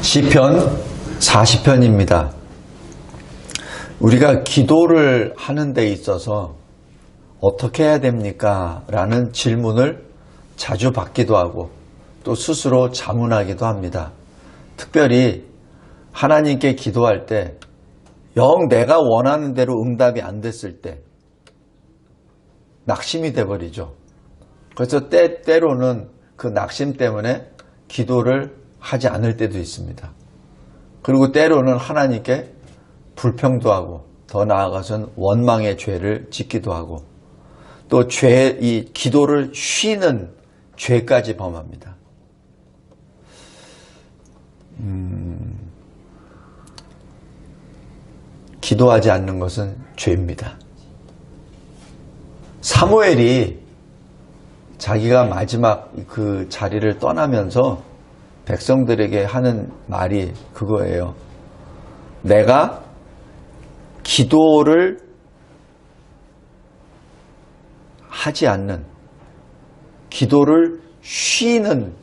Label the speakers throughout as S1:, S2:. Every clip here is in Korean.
S1: 시편 40편입니다. 우리가 기도를 하는 데 있어서 어떻게 해야 됩니까? 라는 질문을 자주 받기도 하고 또 스스로 자문하기도 합니다. 특별히 하나님께 기도할 때 영 내가 원하는 대로 응답이 안 됐을 때 낙심이 돼버리죠. 그래서 때로는 그 낙심 때문에 기도를 하지 않을 때도 있습니다. 그리고 때로는 하나님께 불평도 하고 더 나아가서는 원망의 죄를 짓기도 하고 또 이 기도를 쉬는 죄까지 범합니다. 기도하지 않는 것은 죄입니다. 사무엘이 자기가 마지막 그 자리를 떠나면서 백성들에게 하는 말이 그거예요. 내가 기도를 하지 않는, 기도를 쉬는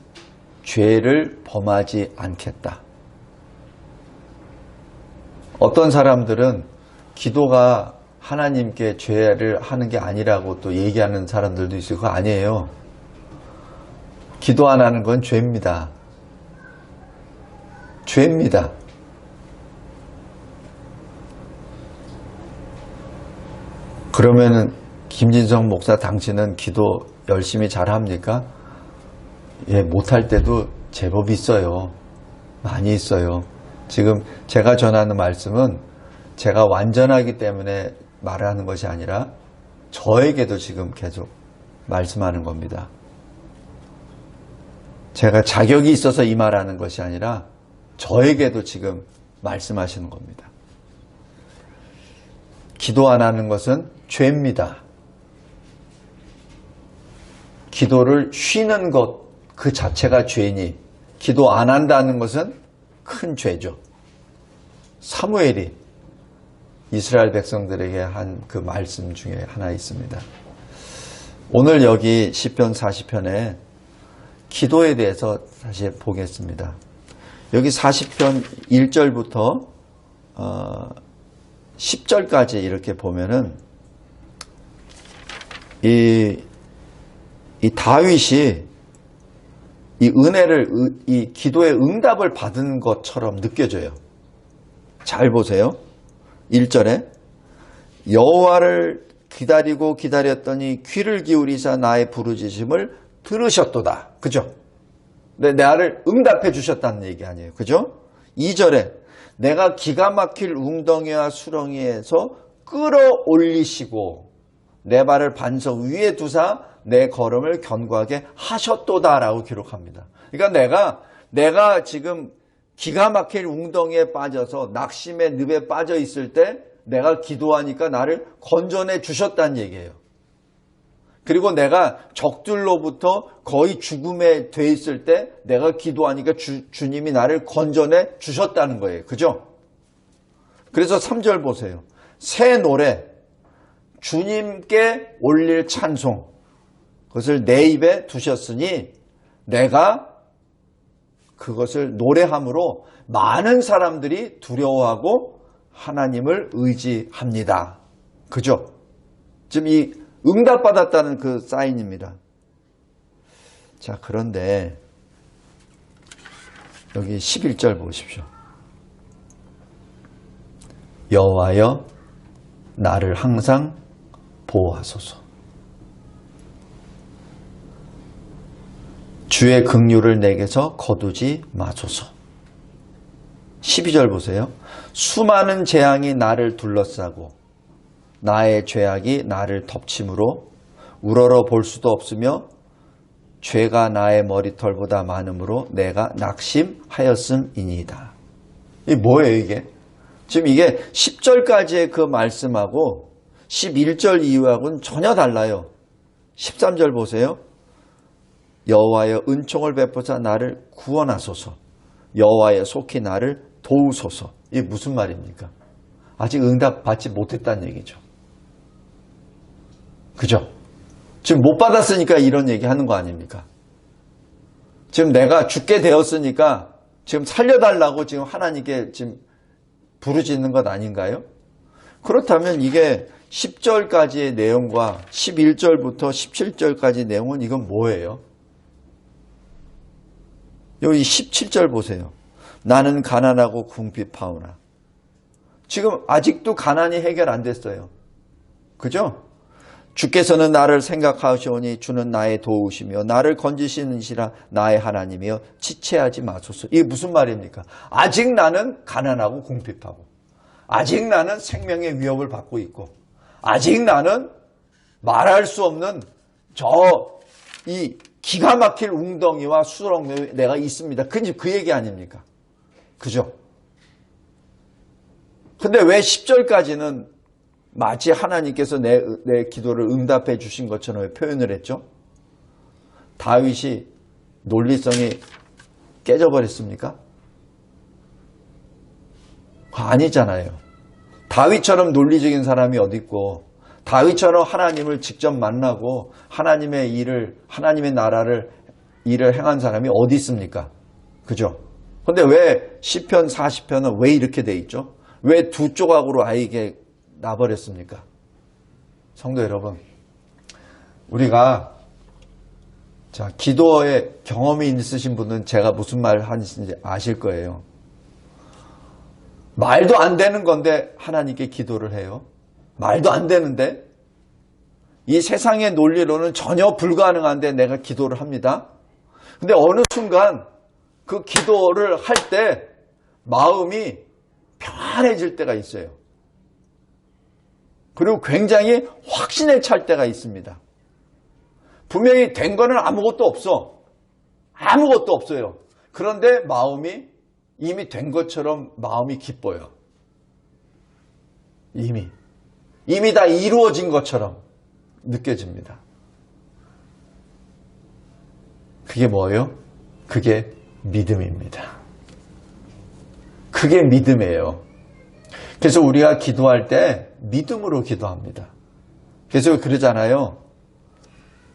S1: 죄를 범하지 않겠다. 어떤 사람들은 기도가 하나님께 죄를 하는 게 아니라고 또 얘기하는 사람들도 있어요. 그거 아니에요. 기도 안 하는 건 죄입니다. 죄입니다. 그러면은 김진성 목사 당신은 기도 열심히 잘합니까? 예, 못할 때도 제법 있어요. 많이 있어요. 지금 제가 전하는 말씀은 제가 완전하기 때문에 말하는 것이 아니라 저에게도 지금 계속 말씀하는 겁니다. 제가 자격이 있어서 이 말하는 것이 아니라 저에게도 지금 말씀하시는 겁니다. 기도 안 하는 것은 죄입니다. 기도를 쉬는 것 그 자체가 죄니 기도 안 한다는 것은 큰 죄죠. 사무엘이 이스라엘 백성들에게 한 그 말씀 중에 하나 있습니다. 오늘 여기 시편 40편에 기도에 대해서 다시 보겠습니다. 여기 40편 1절부터 10절까지 이렇게 보면은 이 다윗이 이 은혜를, 이 기도의 응답을 받은 것처럼 느껴져요. 잘 보세요. 1절에 여호와를 기다리고 기다렸더니 귀를 기울이사 나의 부르짖음을 들으셨도다. 그죠? 나를 응답해 주셨다는 얘기 아니에요. 그죠? 2절에 내가 기가 막힐 웅덩이와 수렁이에서 끌어올리시고 내 발을 반석 위에 두사 내 걸음을 견고하게 하셨도다라고 기록합니다. 그러니까 내가 지금 기가 막힐 웅덩이에 빠져서 낙심의 늪에 빠져 있을 때 내가 기도하니까 나를 건져내 주셨다는 얘기예요. 그리고 내가 적들로부터 거의 죽음에 돼 있을 때 내가 기도하니까 주님이 나를 건져내 주셨다는 거예요. 그죠? 그래서 3절 보세요. 새 노래, 주님께 올릴 찬송, 그것을 내 입에 두셨으니 내가 그것을 노래함으로 많은 사람들이 두려워하고 하나님을 의지합니다. 그죠? 지금 이 응답받았다는 그 사인입니다. 자, 그런데 여기 11절 보십시오. 여호와여 나를 항상 보호하소서. 주의 긍휼을 내게서 거두지 마소서. 12절 보세요. 수많은 재앙이 나를 둘러싸고 나의 죄악이 나를 덮침으로 우러러 볼 수도 없으며 죄가 나의 머리털보다 많으므로 내가 낙심하였음이니이다. 이게 뭐예요 이게? 지금 이게 10절까지의 그 말씀하고 11절 이후하고는 전혀 달라요. 13절 보세요. 여호와여 은총을 베푸사 나를 구원하소서. 여호와여 속히 나를 도우소서. 이게 무슨 말입니까? 아직 응답 받지 못했다는 얘기죠. 그죠? 지금 못 받았으니까 이런 얘기 하는 거 아닙니까? 지금 내가 죽게 되었으니까 지금 살려달라고 지금 하나님께 지금 부르짖는 것 아닌가요? 그렇다면 이게 10절까지의 내용과 11절부터 17절까지 내용은 이건 뭐예요? 여기 17절 보세요. 나는 가난하고 궁핍하오나. 지금 아직도 가난이 해결 안 됐어요. 그죠? 주께서는 나를 생각하시오니 주는 나의 도우시며 나를 건지시는시라 나의 하나님이여 지체하지 마소서. 이게 무슨 말입니까? 아직 나는 가난하고 궁핍하고 아직 나는 생명의 위협을 받고 있고 아직 나는 말할 수 없는 이 기가 막힐 웅덩이와 수렁에 내가 있습니다. 그 얘기 아닙니까? 그죠? 근데 왜 10절까지는 마치 하나님께서 내 기도를 응답해 주신 것처럼 표현을 했죠? 다윗이 논리성이 깨져버렸습니까? 아니잖아요. 다윗처럼 논리적인 사람이 어디 있고 다윗처럼 하나님을 직접 만나고 하나님의 나라를 일을 행한 사람이 어디 있습니까? 그죠? 근데 왜 시편 40편은 왜 이렇게 돼 있죠? 왜 두 조각으로 아예 이게 나버렸습니까? 성도 여러분, 우리가 기도에 경험이 있으신 분은 제가 무슨 말 하는지 아실 거예요. 말도 안 되는 건데 하나님께 기도를 해요. 말도 안 되는데 이 세상의 논리로는 전혀 불가능한데 내가 기도를 합니다. 근데 어느 순간 그 기도를 할 때 마음이 편안해질 때가 있어요. 그리고 굉장히 확신에 찰 때가 있습니다. 분명히 된 거는 아무것도 없어. 아무것도 없어요. 그런데 마음이 이미 된 것처럼 마음이 기뻐요. 이미 다 이루어진 것처럼 느껴집니다. 그게 뭐예요? 그게 믿음입니다. 그게 믿음이에요. 그래서 우리가 기도할 때 믿음으로 기도합니다. 그래서 그러잖아요.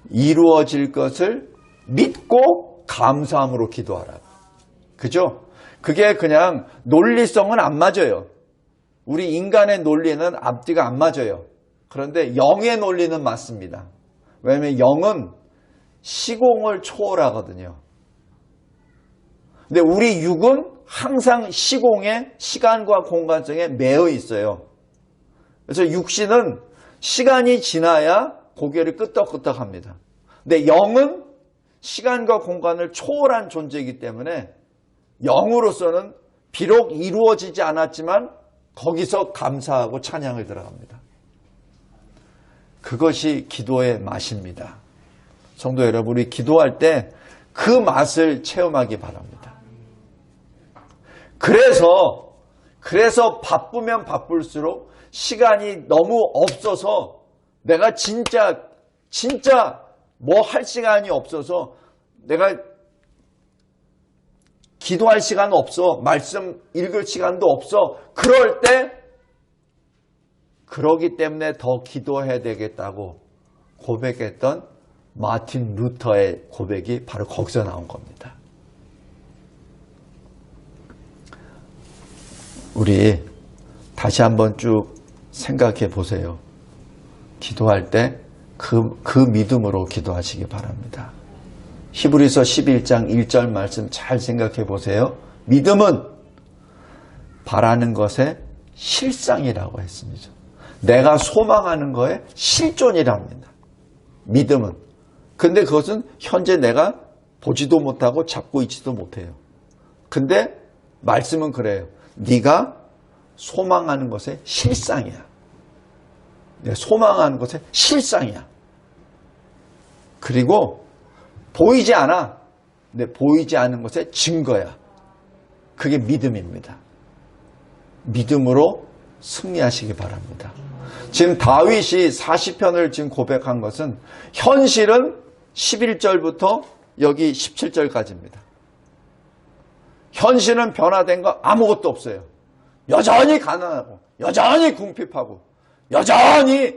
S1: 이루어질 것을 믿고 감사함으로 기도하라. 그죠? 그게 그냥 논리성은 안 맞아요. 우리 인간의 논리는 앞뒤가 안 맞아요. 그런데 영의 논리는 맞습니다. 왜냐하면 영은 시공을 초월하거든요. 근데 우리 육은 항상 시공에 시간과 공간성에 매여 있어요. 그래서 육신은 시간이 지나야 고개를 끄덕끄덕합니다. 근데 영은 시간과 공간을 초월한 존재이기 때문에 영으로서는 비록 이루어지지 않았지만 거기서 감사하고 찬양을 들어갑니다. 그것이 기도의 맛입니다. 성도 여러분, 우리 기도할 때 그 맛을 체험하기 바랍니다. 그래서 바쁘면 바쁠수록 시간이 너무 없어서 내가 진짜 뭐 할 시간이 없어서 내가 기도할 시간 없어. 말씀 읽을 시간도 없어. 그럴 때 그러기 때문에 더 기도해야 되겠다고 고백했던 마틴 루터의 고백이 바로 거기서 나온 겁니다. 우리 다시 한번 쭉 생각해 보세요. 기도할 때 그 믿음으로 기도하시기 바랍니다. 히브리서 11장 1절 말씀 잘 생각해 보세요. 믿음은 바라는 것의 실상이라고 했습니다. 내가 소망하는 거에 실존이랍니다. 믿음은. 근데 그것은 현재 내가 보지도 못하고 잡고 있지도 못해요. 근데 말씀은 그래요. 네가 소망하는 것의 실상이야. 내가 소망하는 것의 실상이야. 그리고 보이지 않아. 근데 보이지 않는 것의 증거야. 그게 믿음입니다. 믿음으로 승리하시기 바랍니다. 지금 다윗이 40편을 지금 고백한 것은 현실은 11절부터 여기 17절까지입니다. 현실은 변화된 거 아무것도 없어요. 여전히 가난하고 여전히 궁핍하고 여전히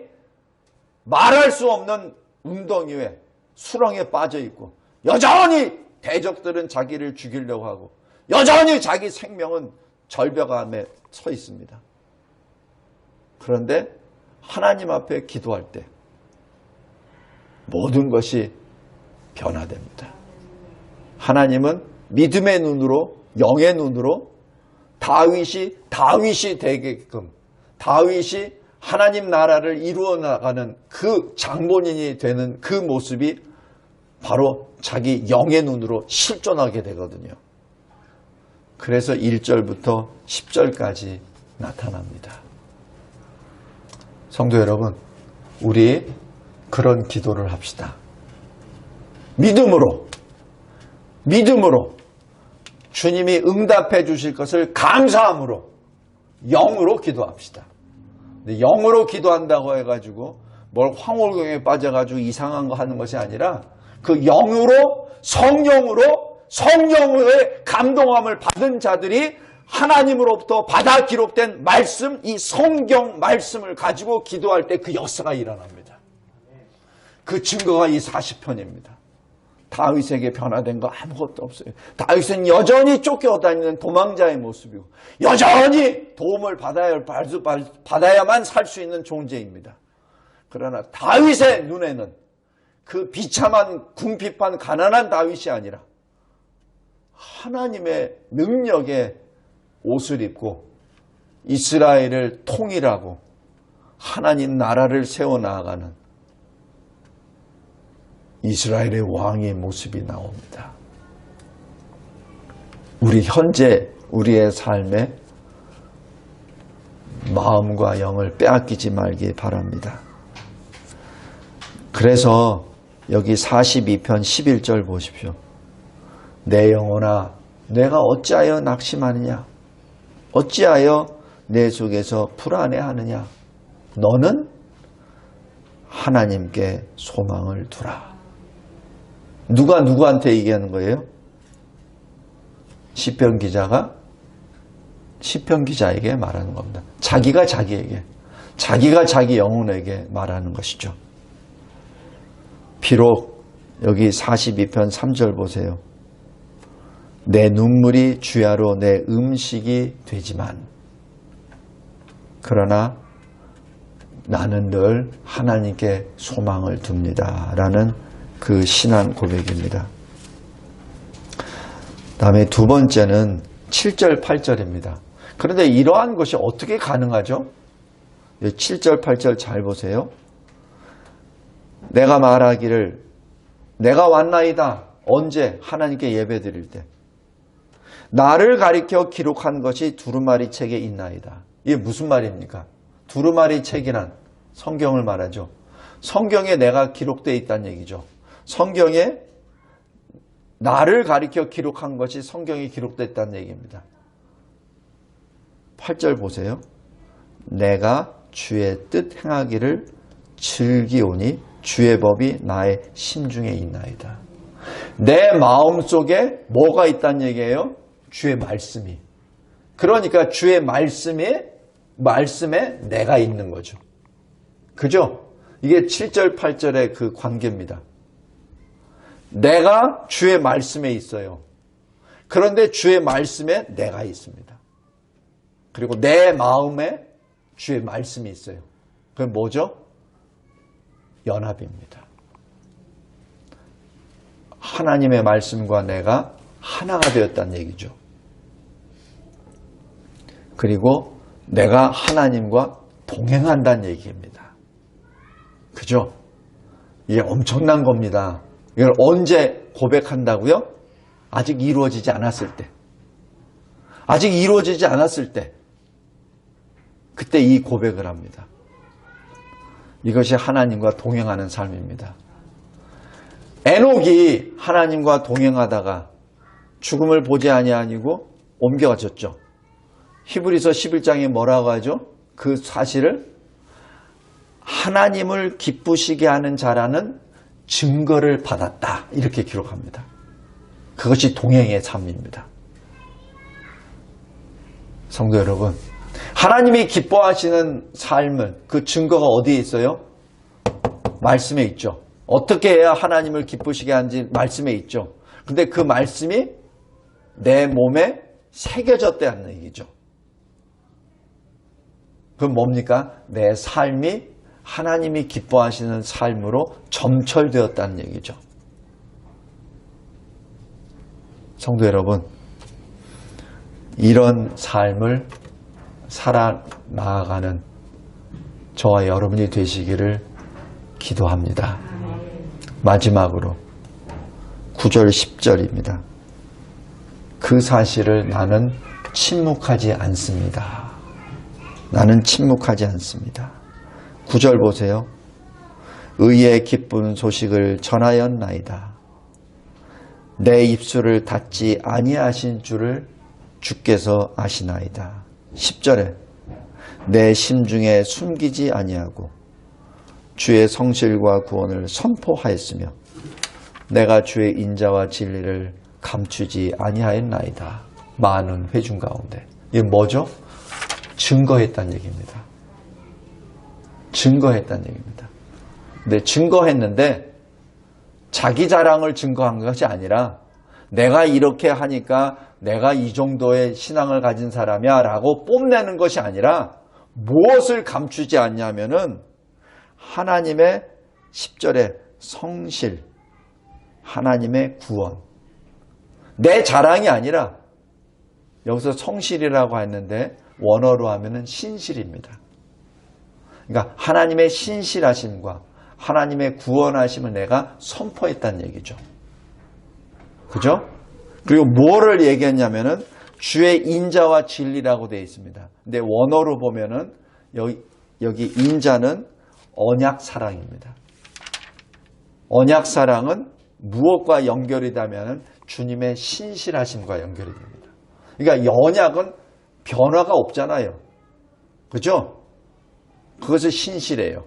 S1: 말할 수 없는 웅덩이 위에 수렁에 빠져 있고 여전히 대적들은 자기를 죽이려고 하고 여전히 자기 생명은 절벽암에 서 있습니다. 그런데 하나님 앞에 기도할 때 모든 것이 변화됩니다. 하나님은 믿음의 눈으로, 영의 눈으로 다윗이 되게끔, 다윗이 하나님 나라를 이루어 나가는 그 장본인이 되는 그 모습이 바로 자기 영의 눈으로 실존하게 되거든요. 그래서 1절부터 10절까지 나타납니다. 성도 여러분, 우리 그런 기도를 합시다. 믿음으로 주님이 응답해 주실 것을 감사함으로 영으로 기도합시다. 근데 영으로 기도한다고 해가지고 뭘 황홀경에 빠져가지고 이상한 거 하는 것이 아니라 그 영으로, 성령의 감동함을 받은 자들이 하나님으로부터 받아 기록된 말씀, 이 성경 말씀을 가지고 기도할 때 그 역사가 일어납니다. 그 증거가 이 40편입니다. 다윗에게 변화된 거 아무것도 없어요. 다윗은 여전히 쫓겨다니는 도망자의 모습이고 여전히 도움을 받아야만 살 수 있는 존재입니다. 그러나 다윗의 눈에는 그 비참한 궁핍한 가난한 다윗이 아니라 하나님의 능력의 옷을 입고 이스라엘을 통일하고 하나님 나라를 세워나가는 이스라엘의 왕의 모습이 나옵니다. 우리 현재 우리의 삶에 마음과 영을 빼앗기지 말기 바랍니다. 그래서 여기 42편 11절 보십시오. 내 영혼아 내가 어찌하여 낙심하느냐, 어찌하여 내 속에서 불안해하느냐, 너는 하나님께 소망을 두라. 누가 누구한테 얘기하는 거예요? 시편 기자에게 말하는 겁니다. 자기가 자기 영혼에게 말하는 것이죠. 비록 여기 42편 3절 보세요. 내 눈물이 주야로 내 음식이 되지만 그러나 나는 늘 하나님께 소망을 둡니다 라는 그 신앙 고백입니다. 다음에 두 번째는 7절 8절입니다. 그런데 이러한 것이 어떻게 가능하죠? 7절 8절 잘 보세요. 내가 말하기를 내가 왔나이다. 언제? 하나님께 예배드릴 때. 나를 가리켜 기록한 것이 두루마리 책에 있나이다. 이게 무슨 말입니까? 두루마리 책이란 성경을 말하죠. 성경에 내가 기록되어 있다는 얘기죠. 성경에 나를 가리켜 기록한 것이 성경에 기록되어 있다는 얘기입니다. 8절 보세요. 내가 주의 뜻 행하기를 즐기오니 주의 법이 나의 심중에 있나이다. 내 마음속에 뭐가 있다는 얘기예요? 주의 말씀이. 그러니까 주의 말씀에 내가 있는 거죠. 그죠? 이게 7절 8절의 그 관계입니다. 내가 주의 말씀에 있어요. 그런데 주의 말씀에 내가 있습니다. 그리고 내 마음에 주의 말씀이 있어요. 그건 뭐죠? 연합입니다. 하나님의 말씀과 내가 하나가 되었다는 얘기죠. 그리고 내가 하나님과 동행한다는 얘기입니다. 그죠? 이게 엄청난 겁니다. 이걸 언제 고백한다고요? 아직 이루어지지 않았을 때. 아직 이루어지지 않았을 때. 그때 이 고백을 합니다. 이것이 하나님과 동행하는 삶입니다. 에녹이 하나님과 동행하다가 죽음을 보지 아니하고 옮겨졌죠. 히브리서 11장에 뭐라고 하죠? 그 사실을 하나님을 기쁘시게 하는 자라는 증거를 받았다. 이렇게 기록합니다. 그것이 동행의 삶입니다. 성도 여러분, 하나님이 기뻐하시는 삶은 그 증거가 어디에 있어요? 말씀에 있죠. 어떻게 해야 하나님을 기쁘시게 하는지 말씀에 있죠. 근데 그 말씀이 내 몸에 새겨졌다는 얘기죠. 그럼 뭡니까? 내 삶이 하나님이 기뻐하시는 삶으로 점철되었다는 얘기죠. 성도 여러분, 이런 삶을 살아 나아가는 저와 여러분이 되시기를 기도합니다. 마지막으로 9절 10절입니다. 그 사실을 나는 침묵하지 않습니다. 나는 침묵하지 않습니다. 9절 보세요. 의의 기쁜 소식을 전하였나이다. 내 입술을 닫지 아니하신 줄을 주께서 아시나이다. 10절에 내 심중에 숨기지 아니하고 주의 성실과 구원을 선포하였으며 내가 주의 인자와 진리를 감추지 아니하였나이다. 많은 회중 가운데. 이게 뭐죠? 증거했다는 얘기입니다. 증거했다는 얘기입니다. 근데 증거했는데 자기 자랑을 증거한 것이 아니라 내가 이렇게 하니까 내가 이 정도의 신앙을 가진 사람이야 라고 뽐내는 것이 아니라 무엇을 감추지 않냐면은 하나님의 10절에 성실, 하나님의 구원. 내 자랑이 아니라 여기서 성실이라고 했는데 원어로 하면은 신실입니다. 그러니까 하나님의 신실하심과 하나님의 구원하심을 내가 선포했다는 얘기죠. 그죠? 그리고 뭐를 얘기했냐면은 주의 인자와 진리라고 되어 있습니다. 근데 원어로 보면은 여기 인자는 언약 사랑입니다. 언약 사랑은 무엇과 연결이 되면은 주님의 신실하심과 연결이 됩니다. 그러니까 언약은 변화가 없잖아요. 그죠? 그것을 신실해요.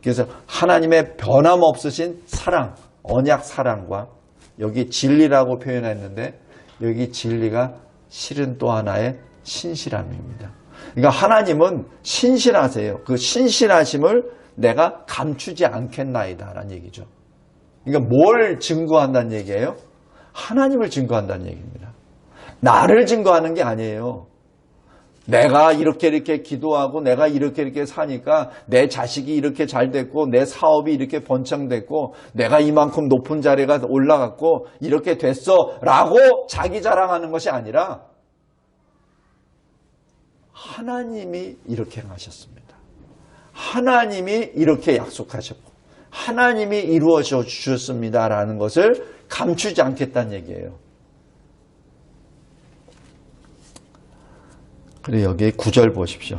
S1: 그래서 하나님의 변함없으신 사랑, 언약 사랑과 여기 진리라고 표현했는데 여기 진리가 실은 또 하나의 신실함입니다. 그러니까 하나님은 신실하세요. 그 신실하심을 내가 감추지 않겠나이다 라는 얘기죠. 그러니까 뭘 증거한다는 얘기예요? 하나님을 증거한다는 얘기입니다. 나를 증거하는 게 아니에요. 내가 이렇게 기도하고 내가 이렇게 사니까 내 자식이 이렇게 잘 됐고 내 사업이 이렇게 번창됐고 내가 이만큼 높은 자리가 올라갔고 이렇게 됐어 라고 자기 자랑하는 것이 아니라 하나님이 이렇게 행하셨습니다. 하나님이 이렇게 약속하셨고 하나님이 이루어 주셨습니다 라는 것을 감추지 않겠다는 얘기예요. 그리고 여기 9절 보십시오.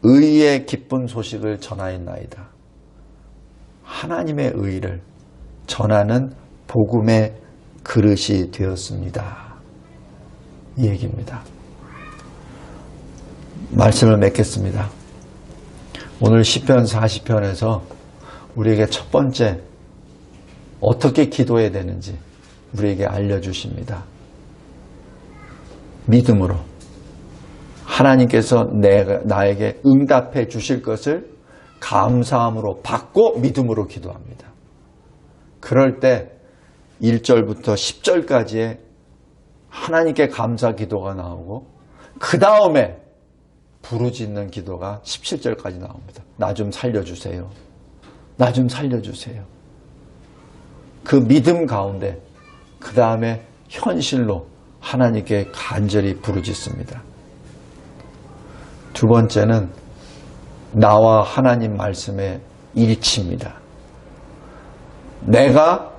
S1: 의의 기쁜 소식을 전하였나이다. 하나님의 의를 전하는 복음의 그릇이 되었습니다. 이 얘기입니다. 말씀을 맺겠습니다. 오늘 시편 40편에서 우리에게 첫 번째 어떻게 기도해야 되는지 우리에게 알려주십니다. 믿음으로. 하나님께서 나에게 응답해 주실 것을 감사함으로 받고 믿음으로 기도합니다. 그럴 때 1절부터 10절까지의 하나님께 감사 기도가 나오고 그 다음에 부르짖는 기도가 17절까지 나옵니다. 나 좀 살려주세요. 나 좀 살려주세요. 그 믿음 가운데 그 다음에 현실로 하나님께 간절히 부르짖습니다. 두 번째는 나와 하나님 말씀의 일치입니다. 내가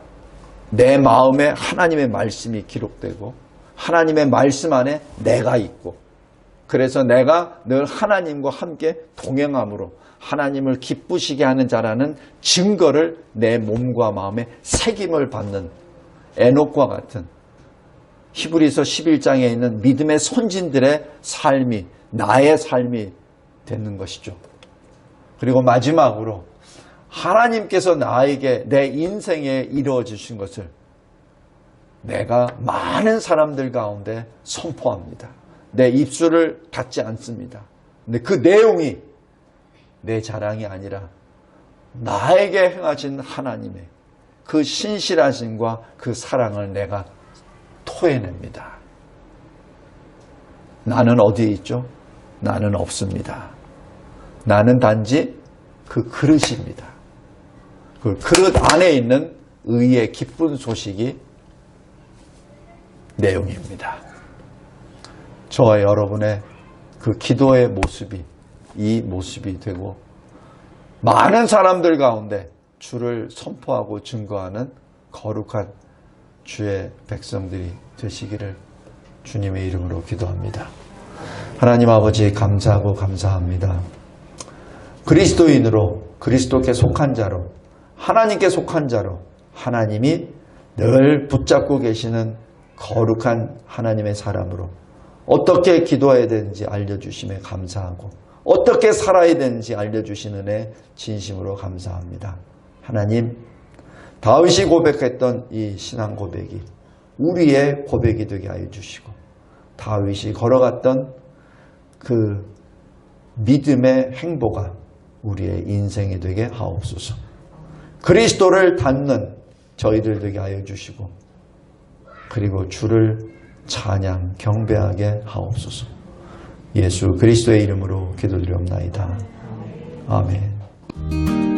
S1: 내 마음에 하나님의 말씀이 기록되고 하나님의 말씀 안에 내가 있고 그래서 내가 늘 하나님과 함께 동행함으로 하나님을 기쁘시게 하는 자라는 증거를 내 몸과 마음에 새김을 받는 에녹과 같은 히브리서 11장에 있는 믿음의 선진들의 삶이 나의 삶이 되는 것이죠. 그리고 마지막으로 하나님께서 나에게 내 인생에 이루어 주신 것을 내가 많은 사람들 가운데 선포합니다. 내 입술을 닫지 않습니다. 근데 그 내용이 내 자랑이 아니라 나에게 행하신 하나님의 그 신실하심과 그 사랑을 내가 토해냅니다. 나는 어디에 있죠? 나는 없습니다. 나는 단지 그 그릇입니다. 그 그릇 안에 있는 의의 기쁜 소식이 내용입니다. 저와 여러분의 그 기도의 모습이 이 모습이 되고 많은 사람들 가운데 주를 선포하고 증거하는 거룩한 주의 백성들이 되시기를 주님의 이름으로 기도합니다. 하나님 아버지 감사하고 감사합니다. 그리스도인으로 그리스도께 속한 자로 하나님께 속한 자로 하나님이 늘 붙잡고 계시는 거룩한 하나님의 사람으로 어떻게 기도해야 되는지 알려주심에 감사하고 어떻게 살아야 되는지 알려주시는 애 진심으로 감사합니다. 하나님, 다윗이 고백했던 이 신앙 고백이 우리의 고백이 되게 하여 주시고 다윗이 걸어갔던 그 믿음의 행보가 우리의 인생이 되게 하옵소서. 그리스도를 닮는 저희들 되게 하여 주시고 그리고 주를 찬양 경배하게 하옵소서. 예수 그리스도의 이름으로 기도드리옵나이다. 아멘.